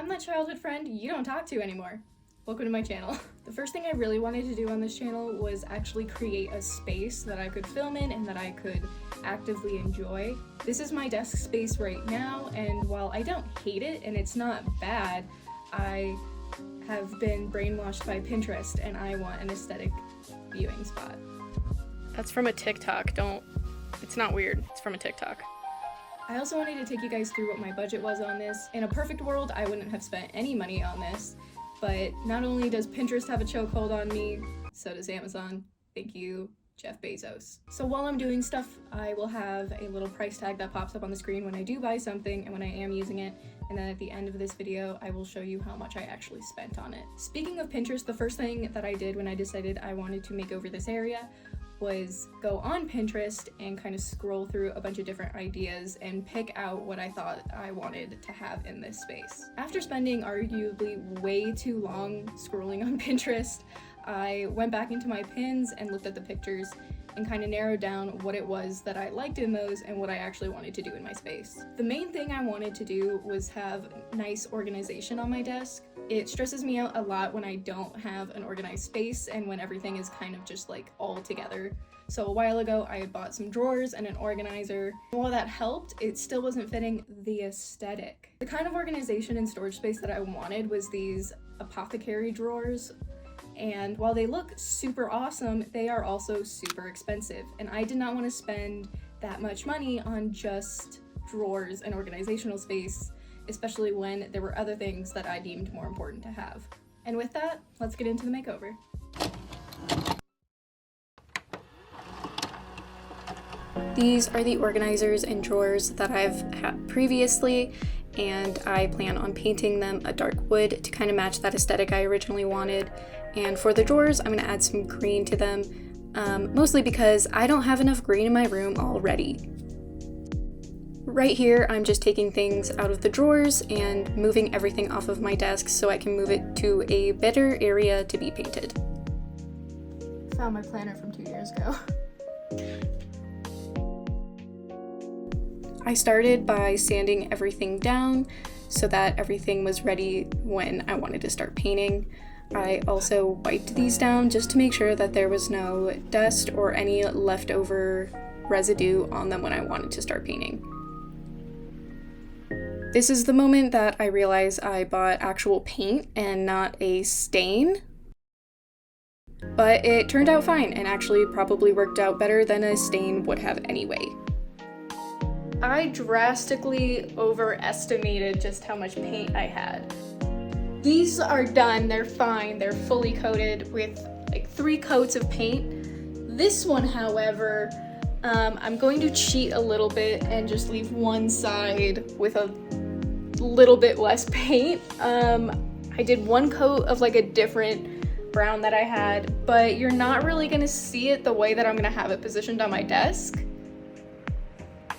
I'm that childhood friend you don't talk to anymore. Welcome to my channel. The first thing I really wanted to do on this channel was actually create a space that I could film in and that I could actively enjoy. This is my desk space right now, and while I don't hate it and it's not bad, I have been brainwashed by Pinterest and I want an aesthetic viewing spot. That's from a TikTok. It's not weird. It's from a TikTok. I also wanted to take you guys through what my budget was on this. In a perfect world, I wouldn't have spent any money on this, but not only does Pinterest have a chokehold on me, so does Amazon. Thank you, Jeff Bezos. So while I'm doing stuff, I will have a little price tag that pops up on the screen when I do buy something and when I am using it, and then at the end of this video, I will show you how much I actually spent on it. Speaking of Pinterest, the first thing that I did when I decided I wanted to make over this area was go on Pinterest and kind of scroll through a bunch of different ideas and pick out what I thought I wanted to have in this space. After spending arguably way too long scrolling on Pinterest, I went back into my pins and looked at the pictures and kind of narrowed down what it was that I liked in those and what I actually wanted to do in my space. The main thing I wanted to do was have nice organization on my desk. It stresses me out a lot when I don't have an organized space and when everything is kind of just like all together. So a while ago, I had bought some drawers and an organizer. While that helped, it still wasn't fitting the aesthetic. The kind of organization and storage space that I wanted was these apothecary drawers. And while they look super awesome, they are also super expensive. And I did not want to spend that much money on just drawers and organizational space, especially when there were other things that I deemed more important to have. And with that, let's get into the makeover. These are the organizers and drawers that I've had previously, and I plan on painting them a dark wood to kind of match that aesthetic I originally wanted. And for the drawers, I'm going to add some green to them, mostly because I don't have enough green in my room already. Right here, I'm just taking things out of the drawers and moving everything off of my desk so I can move it to a better area to be painted. Found my planner from 2 years ago. I started by sanding everything down so that everything was ready when I wanted to start painting. I also wiped these down just to make sure that there was no dust or any leftover residue on them when I wanted to start painting. This is the moment that I realized I bought actual paint and not a stain. But it turned out fine and actually probably worked out better than a stain would have anyway. I drastically overestimated just how much paint I had. These are done, they're fine, they're fully coated with like 3 coats of paint. This one, however, I'm going to cheat a little bit and just leave one side with a little bit less paint. I did 1 coat of like a different brown that I had, but you're not really gonna see it the way that I'm gonna have it positioned on my desk.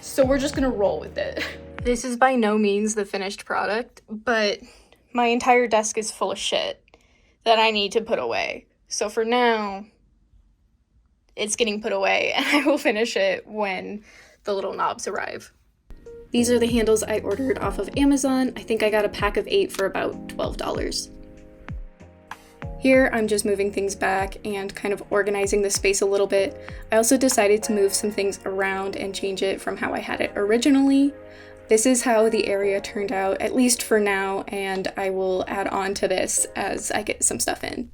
So we're just gonna roll with it. This is by no means the finished product, but my entire desk is full of shit that I need to put away. So for now, it's getting put away and I will finish it when the little knobs arrive. These are the handles I ordered off of Amazon. I think I got a pack of 8 for about $12. Here, I'm just moving things back and kind of organizing the space a little bit. I also decided to move some things around and change it from how I had it originally. This is how the area turned out, at least for now, and I will add on to this as I get some stuff in.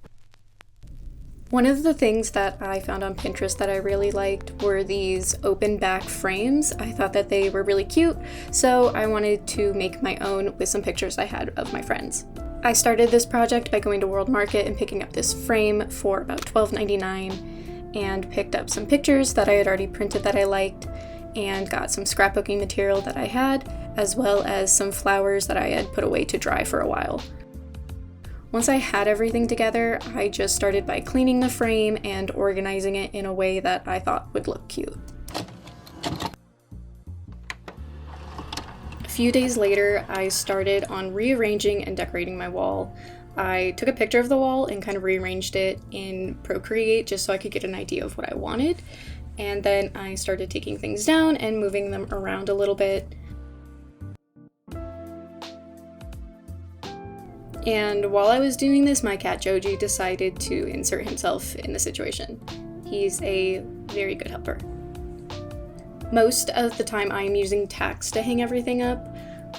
One of the things that I found on Pinterest that I really liked were these open back frames. I thought that they were really cute, so I wanted to make my own with some pictures I had of my friends. I started this project by going to World Market and picking up this frame for about $12.99 and picked up some pictures that I had already printed that I liked and got some scrapbooking material that I had, as well as some flowers that I had put away to dry for a while. Once I had everything together, I just started by cleaning the frame and organizing it in a way that I thought would look cute. A few days later, I started on rearranging and decorating my wall. I took a picture of the wall and kind of rearranged it in Procreate just so I could get an idea of what I wanted. And then I started taking things down and moving them around a little bit. And while I was doing this, my cat Joji decided to insert himself in the situation. He's a very good helper. Most of the time I am using tacks to hang everything up.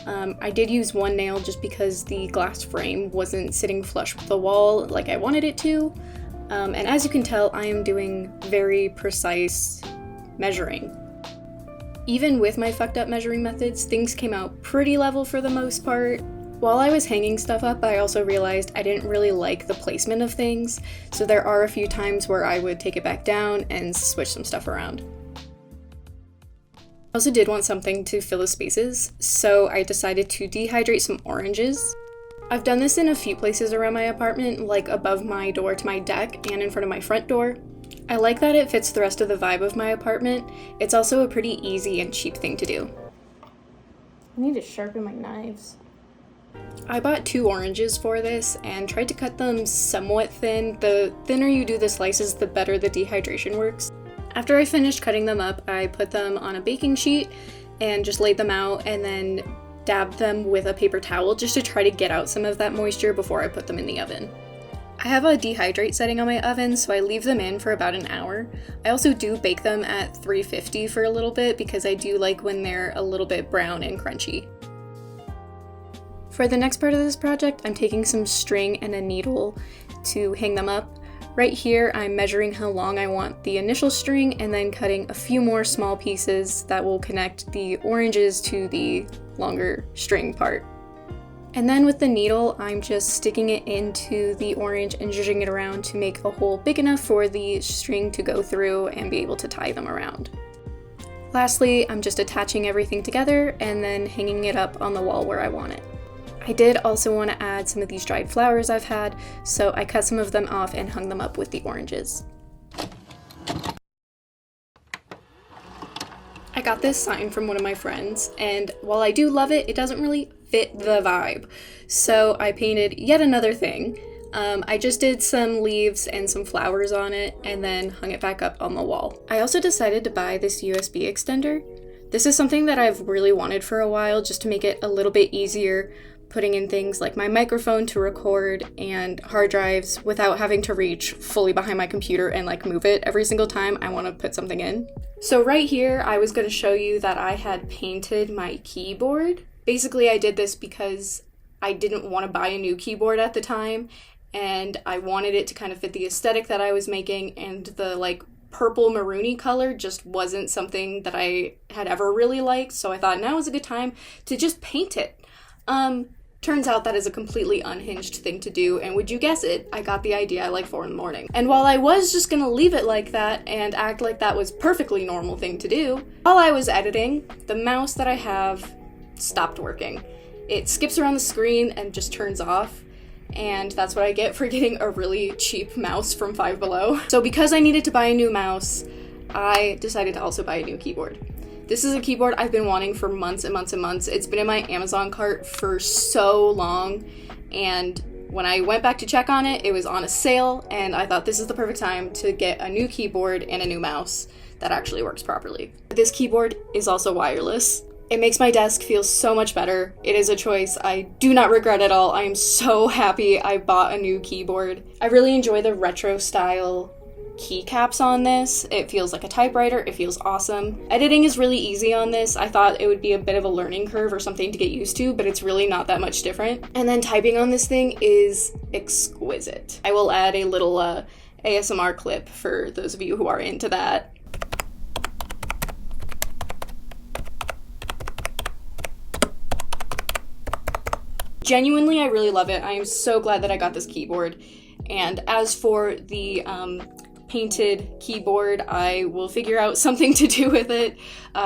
I did use one nail just because the glass frame wasn't sitting flush with the wall like I wanted it to. And as you can tell, I am doing very precise measuring. Even with my fucked up measuring methods, things came out pretty level for the most part. While I was hanging stuff up, I also realized I didn't really like the placement of things, so there are a few times where I would take it back down and switch some stuff around. I also did want something to fill the spaces, so I decided to dehydrate some oranges. I've done this in a few places around my apartment, like above my door to my deck and in front of my front door. I like that it fits the rest of the vibe of my apartment. It's also a pretty easy and cheap thing to do. I need to sharpen my knives. I bought 2 oranges for this and tried to cut them somewhat thin. The thinner you do the slices, the better the dehydration works. After I finished cutting them up, I put them on a baking sheet and just laid them out and then dabbed them with a paper towel just to try to get out some of that moisture before I put them in the oven. I have a dehydrate setting on my oven, so I leave them in for about an hour. I also do bake them at 350 for a little bit because I do like when they're a little bit brown and crunchy. For the next part of this project, I'm taking some string and a needle to hang them up. Right here, I'm measuring how long I want the initial string and then cutting a few more small pieces that will connect the oranges to the longer string part. And then with the needle, I'm just sticking it into the orange and zhuzhing it around to make a hole big enough for the string to go through and be able to tie them around. Lastly, I'm just attaching everything together and then hanging it up on the wall where I want it. I did also want to add some of these dried flowers I've had, so I cut some of them off and hung them up with the oranges. I got this sign from one of my friends, and while I do love it, it doesn't really fit the vibe. So I painted yet another thing. I just did some leaves and some flowers on it, and then hung it back up on the wall. I also decided to buy this USB extender. This is something that I've really wanted for a while, just to make it a little bit easier putting in things like my microphone to record and hard drives without having to reach fully behind my computer and like move it every single time I want to put something in. So right here, I was going to show you that I had painted my keyboard. Basically, I did this because I didn't want to buy a new keyboard at the time, and I wanted it to kind of fit the aesthetic that I was making, and the like purple maroony color just wasn't something that I had ever really liked, so I thought now is a good time to just paint it. Turns out that is a completely unhinged thing to do, and would you guess it, I got the idea at like 4 in the morning. And while I was just gonna leave it like that and act like that was perfectly normal thing to do, while I was editing, the mouse that I have stopped working. It skips around the screen and just turns off, and that's what I get for getting a really cheap mouse from Five Below. So because I needed to buy a new mouse, I decided to also buy a new keyboard. This is a keyboard I've been wanting for months and months and months. It's been in my Amazon cart for so long, and when I went back to check on it, it was on a sale, and I thought this is the perfect time to get a new keyboard and a new mouse that actually works properly. This keyboard is also wireless. It makes my desk feel so much better. It is a choice I do not regret at all. I am so happy I bought a new keyboard. I really enjoy the retro style keycaps on this. It feels like a typewriter. It feels awesome. Editing is really easy on this. I thought it would be a bit of a learning curve or something to get used to, but it's really not that much different. And then typing on this thing is exquisite. I will add a little ASMR clip for those of you who are into that. Genuinely, I really love it. I am so glad that I got this keyboard. And as for the painted keyboard, I will figure out something to do with it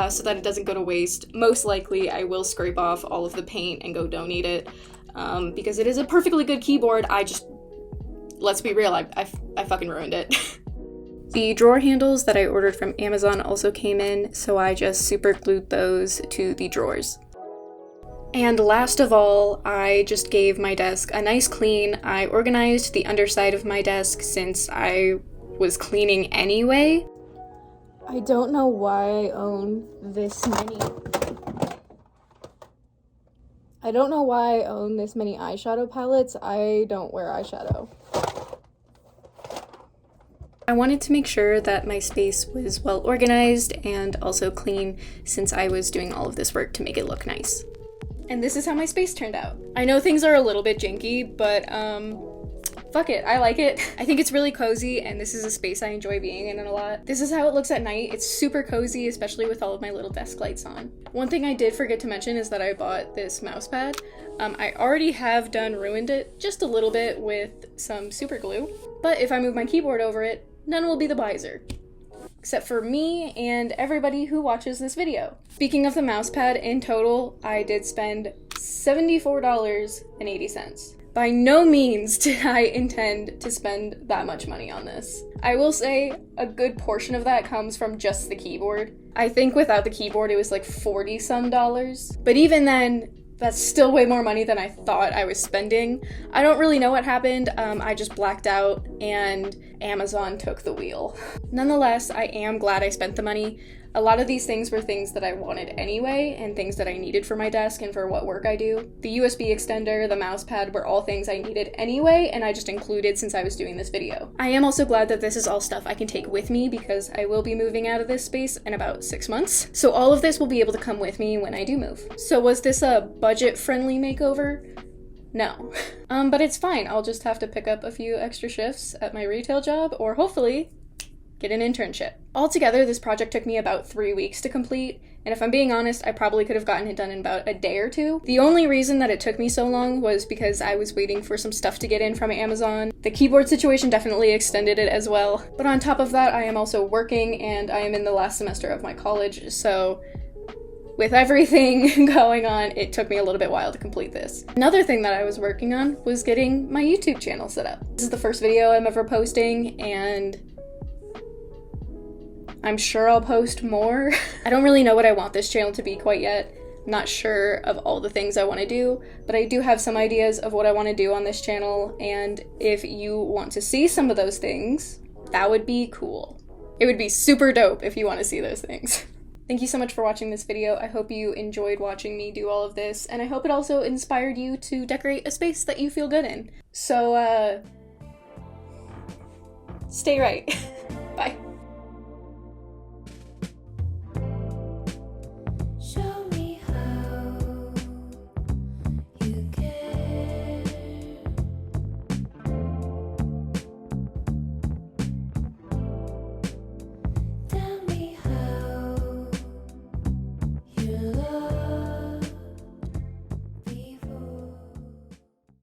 so that it doesn't go to waste. Most likely, I will scrape off all of the paint and go donate it because it is a perfectly good keyboard. Let's be real, I fucking ruined it. The drawer handles that I ordered from Amazon also came in, so I just super glued those to the drawers. And last of all, I just gave my desk a nice clean. I organized the underside of my desk since I was cleaning anyway. I don't know why I own this many I don't know why I own this many eyeshadow palettes. I don't wear eyeshadow. I wanted to make sure that my space was well organized and also clean since I was doing all of this work to make it look nice. And this is how my space turned out. I know things are a little bit janky, but fuck it, I like it. I think it's really cozy, and this is a space I enjoy being in a lot. This is how it looks at night. It's super cozy, especially with all of my little desk lights on. One thing I did forget to mention is that I bought this mouse pad. I already have ruined it just a little bit with some super glue, but if I move my keyboard over it, none will be the wiser. Except for me and everybody who watches this video. Speaking of the mouse pad, in total, I did spend $74.80. By no means did I intend to spend that much money on this. I will say a good portion of that comes from just the keyboard. I think without the keyboard it was like $40 some. But even then, that's still way more money than I thought I was spending. I don't really know what happened. I just blacked out and Amazon took the wheel. Nonetheless, I am glad I spent the money. A lot of these things were things that I wanted anyway and things that I needed for my desk and for what work I do. The USB extender, the mouse pad were all things I needed anyway, and I just included since I was doing this video. I am also glad that this is all stuff I can take with me because I will be moving out of this space in about 6 months. So all of this will be able to come with me when I do move. So was this a budget-friendly makeover? No. But it's fine. I'll just have to pick up a few extra shifts at my retail job, or hopefully get an internship. Altogether, this project took me about 3 weeks to complete, and if I'm being honest, I probably could have gotten it done in about a day or two. The only reason that it took me so long was because I was waiting for some stuff to get in from Amazon. The keyboard situation definitely extended it as well. But on top of that, I am also working, and I am in the last semester of my college, so with everything going on, it took me a little bit while to complete this. Another thing that I was working on was getting my YouTube channel set up. This is the first video I'm ever posting, and I'm sure I'll post more. I don't really know what I want this channel to be quite yet. I'm not sure of all the things I want to do, but I do have some ideas of what I want to do on this channel, and if you want to see some of those things, that would be cool. It would be super dope if you want to see those things. Thank you so much for watching this video. I hope you enjoyed watching me do all of this, and I hope it also inspired you to decorate a space that you feel good in. So, stay right. Bye.